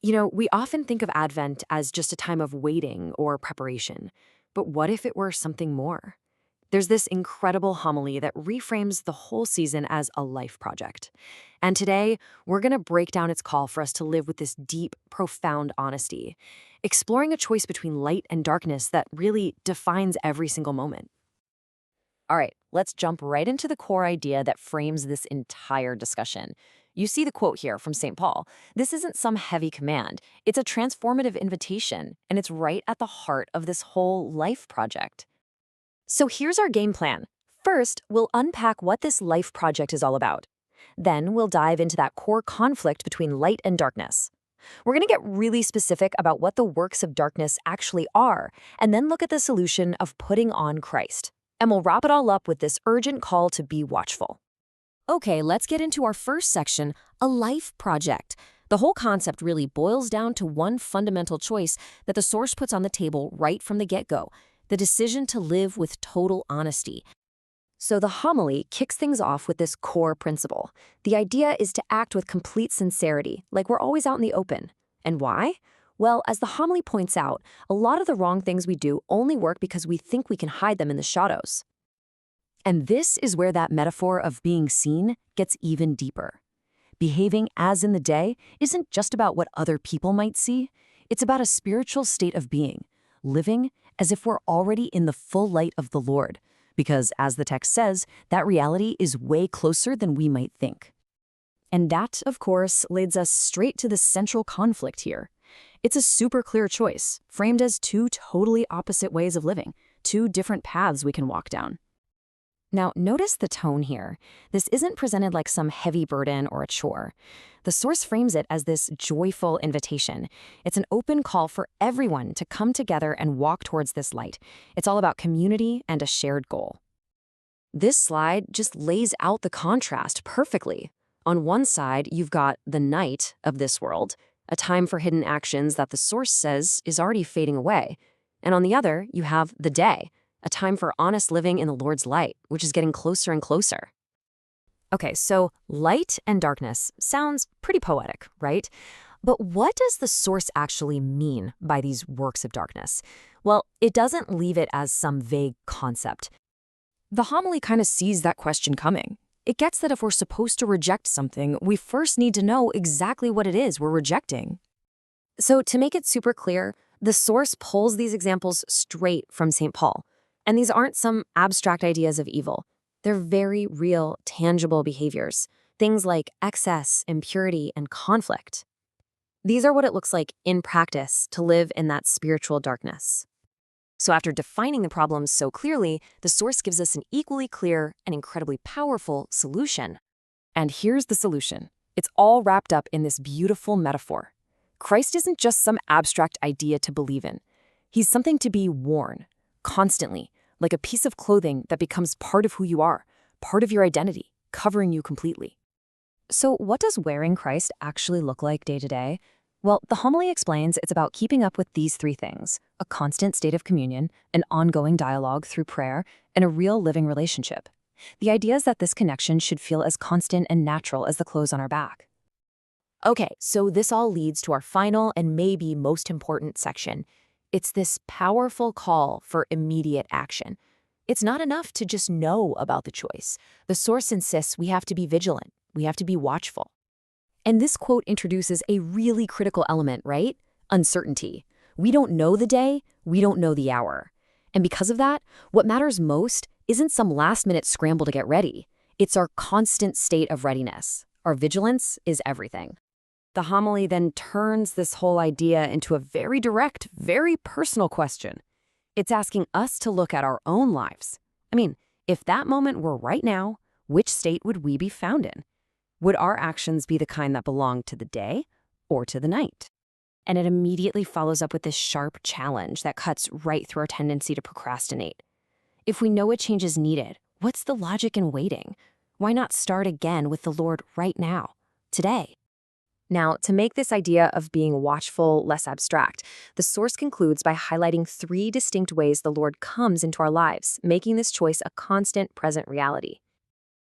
We often think of Advent as just a time of waiting or preparation. But what if it were something more? There's this incredible homily that reframes the whole season as a life project. And today, we're going to break down its call for us to live with this deep, profound honesty, exploring a choice between light and darkness that really defines every single moment. All right, let's jump right into the core idea that frames this entire discussion. You see the quote here from St. Paul. This isn't some heavy command, it's a transformative invitation, and it's right at the heart of this whole life project. So here's our game plan. First, we'll unpack what this life project is all about. Then we'll dive into that core conflict between light and darkness. We're going to get really specific about what the works of darkness actually are, and then look at the solution of putting on Christ. And we'll wrap it all up with this urgent call to be watchful. Okay, let's get into our first section, a life project. The whole concept really boils down to one fundamental choice that the source puts on the table right from the get-go, the decision to live with total honesty. So the homily kicks things off with this core principle. The idea is to act with complete sincerity, like we're always out in the open. And why? Well, as the homily points out, a lot of the wrong things we do only work because we think we can hide them in the shadows. And this is where that metaphor of being seen gets even deeper. Behaving as in the day isn't just about what other people might see. It's about a spiritual state of being, living as if we're already in the full light of the Lord. Because, as the text says, that reality is way closer than we might think. And that, of course, leads us straight to the central conflict here. It's a super clear choice, framed as two totally opposite ways of living, two different paths we can walk down. Now, notice the tone here. This isn't presented like some heavy burden or a chore. The source frames it as this joyful invitation. It's an open call for everyone to come together and walk towards this light. It's all about community and a shared goal. This slide just lays out the contrast perfectly. On one side, you've got the night of this world, a time for hidden actions that the source says is already fading away. And on the other, you have the day, a time for honest living in the Lord's light, which is getting closer and closer. Okay, so light and darkness sounds pretty poetic, right? But what does the source actually mean by these works of darkness? Well, it doesn't leave it as some vague concept. The homily kind of sees that question coming. It gets that if we're supposed to reject something, we first need to know exactly what it is we're rejecting. So to make it super clear, the source pulls these examples straight from St. Paul. And these aren't some abstract ideas of evil. They're very real, tangible behaviors, things like excess, impurity, and conflict. These are what it looks like in practice to live in that spiritual darkness. So after defining the problems so clearly, the source gives us an equally clear and incredibly powerful solution. And here's the solution. It's all wrapped up in this beautiful metaphor. Christ isn't just some abstract idea to believe in. He's something to be worn, constantly, like a piece of clothing that becomes part of who you are, part of your identity, covering you completely. So what does wearing Christ actually look like day to day? Well, the homily explains it's about keeping up with these three things: a constant state of communion, an ongoing dialogue through prayer, and a real living relationship. The idea is that this connection should feel as constant and natural as the clothes on our back. Okay, so this all leads to our final and maybe most important section. It's this powerful call for immediate action. It's not enough to just know about the choice. The source insists we have to be vigilant. We have to be watchful. And this quote introduces a really critical element, right? Uncertainty. We don't know the day, we don't know the hour. And because of that, what matters most isn't some last-minute scramble to get ready. It's our constant state of readiness. Our vigilance is everything. The homily then turns this whole idea into a very direct, very personal question. It's asking us to look at our own lives. I mean, if that moment were right now, which state would we be found in? Would our actions be the kind that belong to the day or to the night? And it immediately follows up with this sharp challenge that cuts right through our tendency to procrastinate. If we know a change is needed, what's the logic in waiting? Why not start again with the Lord right now, today? Now, to make this idea of being watchful less abstract, the source concludes by highlighting three distinct ways the Lord comes into our lives, making this choice a constant, present reality.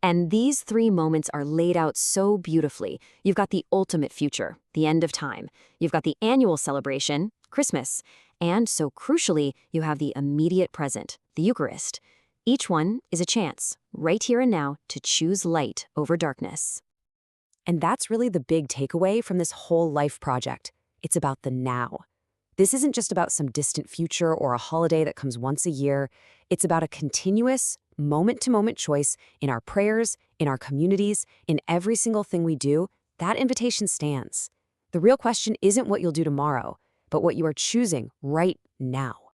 And these three moments are laid out so beautifully. You've got the ultimate future, the end of time. You've got the annual celebration, Christmas. And so crucially, you have the immediate present, the Eucharist. Each one is a chance, right here and now, to choose light over darkness. And that's really the big takeaway from this whole life project. It's about the now. This isn't just about some distant future or a holiday that comes once a year. It's about a continuous, moment-to-moment choice in our prayers, in our communities, in every single thing we do. That invitation stands. The real question isn't what you'll do tomorrow, but what you are choosing right now.